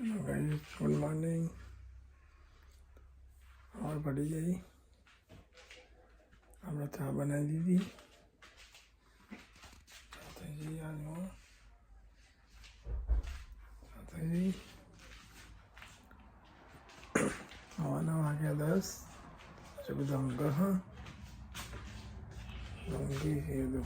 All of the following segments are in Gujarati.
Good morning. और बढ़ी गई हमने चाय बना दी थी जी। आज हो जी हवाना आ गया 10 जब जाऊँगा। हाँ जाऊँगी ये दो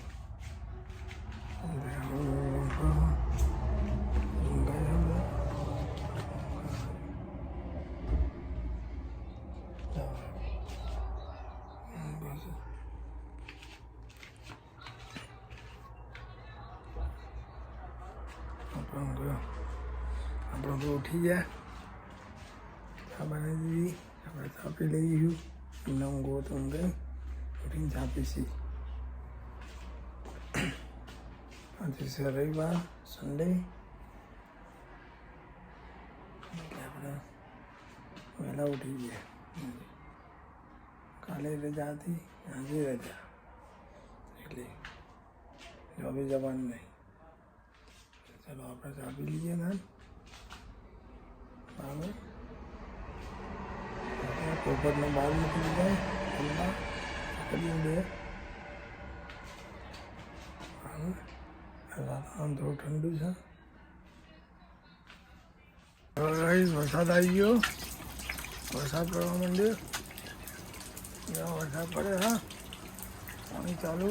આપણે તો ઉઠી ગયા, ચા બનાવી દીધી, આપણે ચા પી લઈ ગયું. એમને ઊંઘો તો ઊંઘે, ઉઠીને ચા પીશી. આજે છે રવિવાર, સન્ડે, એટલે આપણે વહેલા ઉઠી ગયા. કાલે રજા હતી, આજે રજા, એટલે જોબે જવાનું નહીં. ચલો આપણે ચા પી લઈએ ને. બરાબર, પોપટને બહાર મૂકી દીધા ઠંડા કરી દે. આમ થોડું ઠંડુ છે. વરસાદ આવી ગયો, વરસાદ પડવા માંડ્યો. વરસાદ પડે. હા પાણી ચાલુ.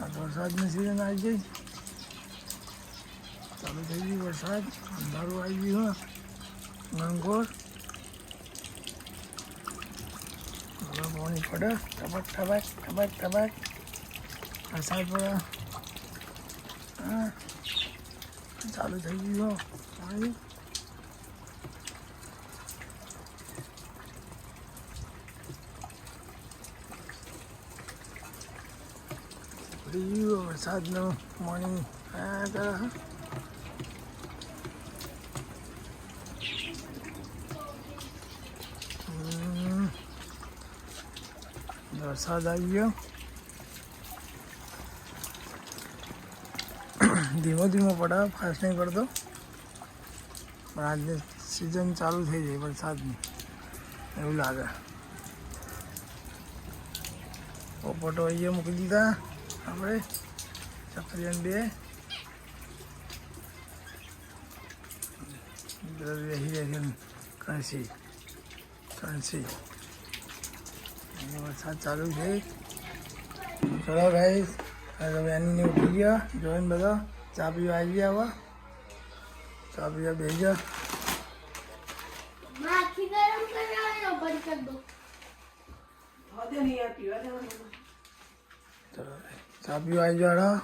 આ વરસાદની સિઝન આવી ગઈ, ચાલુ થઈ ગઈ વરસાદ. અંધારું આવી ગયું. હા ગણગોર પાણી પડે, ટપક ટપક ટપક ટપક વરસાદ પડે. હા ચાલુ થઈ ગયું પાણી. વરસાદનું મોર્નિંગ આયા કરે. વરસાદ આવી ગયો. ધીમો ધીમો પડે, ફાસ્ટ નહીં પડતો, પણ આજની સિઝન ચાલુ થઈ જાય વરસાદની એવું લાગે. પોપટો અહીંયા મૂકી દીધા આપણે, ચકરીને બે કણસી વરસાદ ચાલુ છે. ચલો ગાઈસ, હવે એની ઉઠી ગયા. જોઈને બધા ચા પીવા આવી ગયા. હવે ચા પીવા બેસી ગયા. ચલો ચા પીવા આવી ગયા.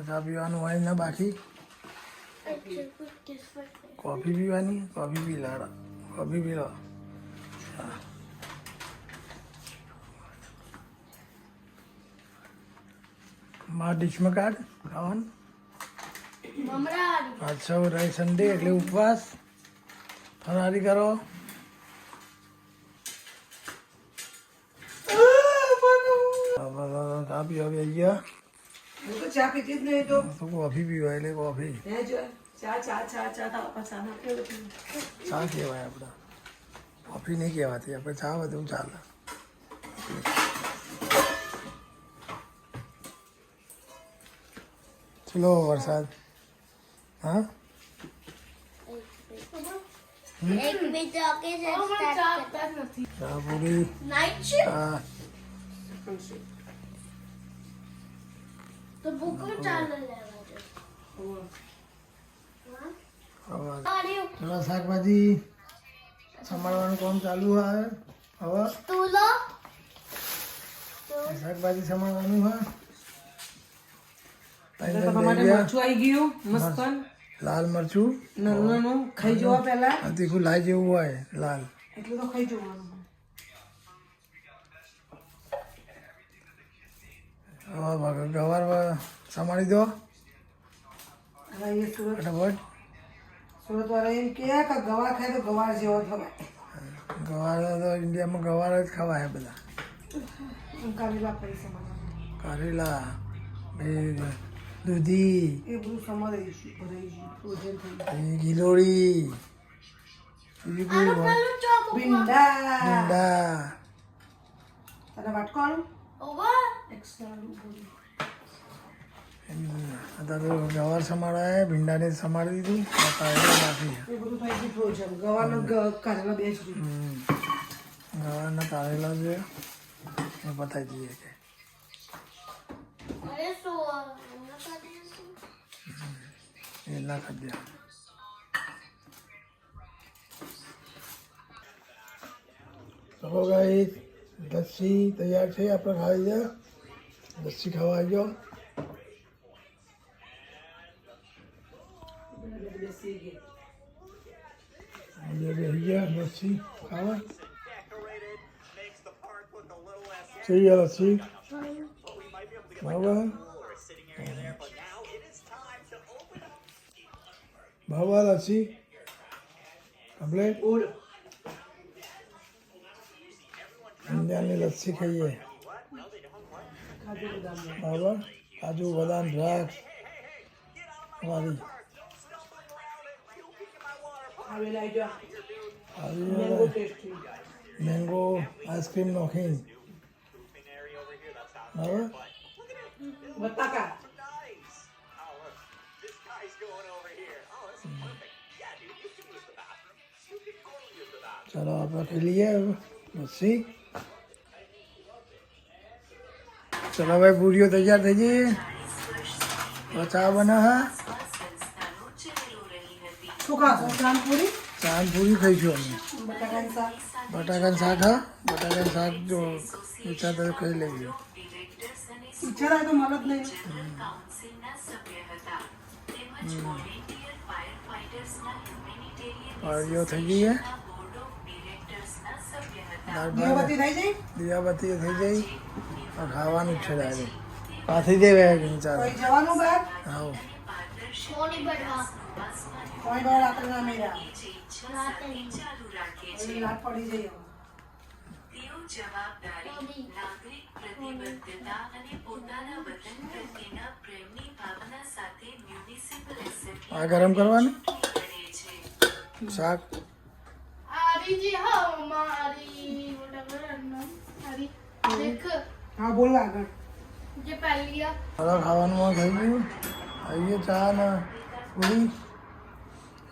ચા પીવાનું હોય ને બાકી કોફી પીવાની. કોફી પી લો, કોફી પી લો. હા મારા ડીશમાં કાઢ ખાવાનું. આજ સૌ રહે સન્ડે એટલે ઉપવાસ, ફરારી કરો. ચા પીવા આવી ગયા. કોફી પીવાય એટલે કોફી ચા કહેવાય. આપણે કોફી નહીં કહેવાતી, આપણે ચા બધું ચાલે. ચલો વરસાદ. હા ચા પૂરી. હા ચલો શાકભાજી સંભાળવાનું કામ ચાલુ હોય. હવે શાકભાજી સંભાળવાનું હોય. લાલ મરચું ખાઈ જવા પેલા તીખું લાઈ જેવું હોય લાલ, એટલું તો ખાઈ જવાનું. ગવાર સંભાળી દો ફટાફટ. ફટાફટ. સુરત વાળા એમ કે ગવાર ખાય તો ગવાર જેવો થવાય. ગવાર તો ઇન્ડિયામાં ગવાર જ ખવાય બધા. કારેલા પૈસા કારેલા દૂધી, એ બધું સમારાઈ છે ભરાઈ છે ફ્રોઝન થઈ ગયું. એ ગિલોડી, બીજું કોઈ હોય? ભીંડા ભીંડા, તને વાટકો આલું એક્સ્ટ્રા આલું બોલી. અત્યારે તો ગવાર સમારાય, ભીંડાને સમારી દીધું, કાઢી નાખી. એ બધું થઈ ગયું ફ્રોઝન. ગવાનો કાઢેલા બે જ રહ્યું. ગવારના તાળેલા છે એ પતાવી દઈએ કે એ ના કરી દે. તો ગાઈસ લસ્સી તૈયાર છે, આપણે ખાઈ દે. લસ્સી ખાવા આવી જાઓ. બેસી ગઈ. બે બેસી ગયા લસ્સી ખાવા. જોઈએ લસ્સી બરાબર બરાબર લસ્સી કમ્પ્લેટ. ઇન્ડિયાની લસ્સી ખાઈએ બરાબર. કાજુ બદામ દ્રાક્ષ વાળી હવે લઈ જા. આવી મેંગો ટેસ્ટી. મેંગો આઈસ્ક્રીમ નોખી બરાબર. બટાકા ચલો આપણે ખાઈ લઈએ લસ્સી. ચલો ભાઈ પૂરીઓ તૈયાર થઈ ગઈ. તો ચા બના હા શું ખાશો? ચાંદપુરી ચા ને પૂરી ખાઈશું અમે. બટાકાનું શાક. બટાકાનું શાક હા, બટાકાનું શાક જો ઈચ્છા તો ખાઈ લેજો. ઈચ્છા થાય તો મળે જ નહીં. પાણીઓ થઈ ગઈ હે. દાળ ભાત દીવાબત્તી થઈ જાય. દીવાબત્તી થઈ ગઈ. ખાવાનું જ છે ડાયરેક્ટ. પાછી દેવે ચાલો કોઈ જવાનું બહાર. આવો. કોઈ બહાર રાત્રે ના મેળા. હવે રાત પડી જઈ હવે. જવાબદારી, નાગરિક પ્રતિબદ્ધતા અને પોતાના વતન પ્રત્યેના પ્રેમની ભાવના સાથે મ્યુનિસિપલ એસેમ્બલી આ ગરમ કરવાનું કરે છે. શાક. जी हाँ हमारी whatever हमारी देख હા બોલ આગળ. ये पहली है હવે ખાવાનું થઈ ગયું. આવીએ ચા ને પૂરી,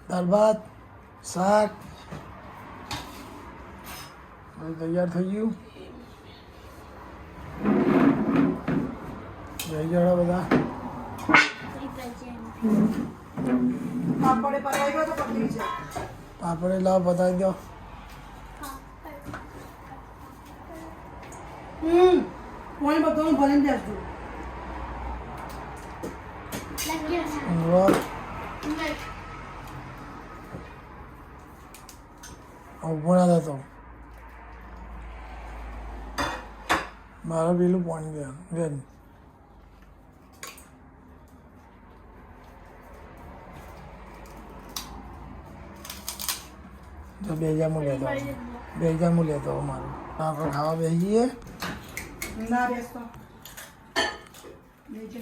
દાળ ભાત, શાક બધું તૈયાર થઈ ગયું. જઈ જણા બધા. પાપડે પરાઈ ગયો તો પકડી છે. પાપડે લાવ બતાવી દો. કોઈ બધું ભરીને બેસજો. વાહ, ઊભો ના થતો. મારે પેલું પાણી દે વેન. તો બે જામું લેતો મારું. આપણે ખાવા બેસીએ. ના બેસતો. બેસજો.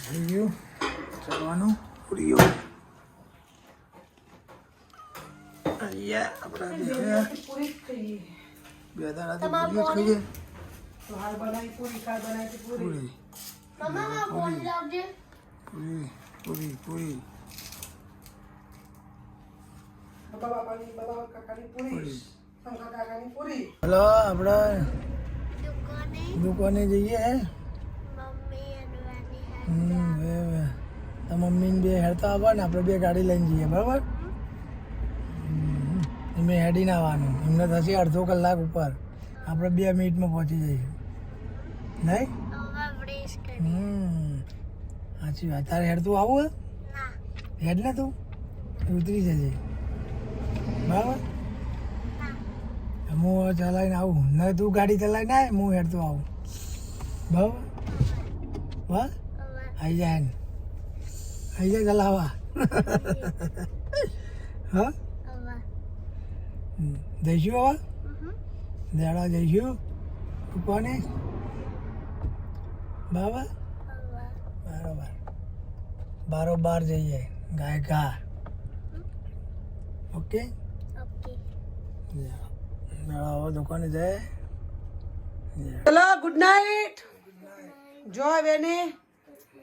થઈ ગયું ચાલવાનું પૂરીઓ. આપણે પૂરી જ ખાઈએ. બે દાડાથી પૂરીઓ જ ખાઈએ. તો હાલ બનાવી પૂરી, કાલ બનાવી પૂરી. પૂરી मम्मा मैं फोन लाओगे પૂરી પૂરી પૂરી બાબા બાબાની બાબા કાકાની પૂરી. પૂરી. શંકર કાકાની પૂરી. હલો આપણે દુકાને જઈએ હે. તો મમ્મીને બે હેડતા આવવા ને આપણે બે ગાડી લઈને જઈએ બરાબર. એમને હેડીને આવવાનું. એમને થશે અડધો કલાક ઉપર. આપણે 2 મિનિટમાં પહોંચી જઈશું નહીં. સાચી વાત. તારે હેડતું આવું હે? હેડ ને તું ઉતરી જજે બરાબર. હું ચલાવીને આવું ને તું ગાડી ચલાવીને આવે હું હેડતો આવું બરાબર. વાહ આવી જાય ને આવી જાય ચલાવવા. હા જઈશું હવે દેડા જઈશું કોને બરાબર. બરાબર બારોબાર જઈએ ગાય ઘા ઓકે હવે દુકાને જાય ચલો ગુડ નાઇટ જોય બેની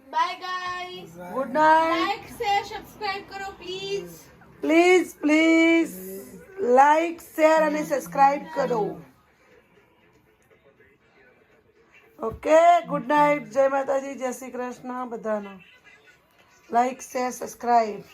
bye guys good night like share subscribe કરો please please please like share અને સબસ્ક્રાઇબ કરો ઓકે ગુડ નાઇટ જય માતાજી જય શ્રી કૃષ્ણ બધાનો લાઈક શેર સબસ્ક્રાઇબ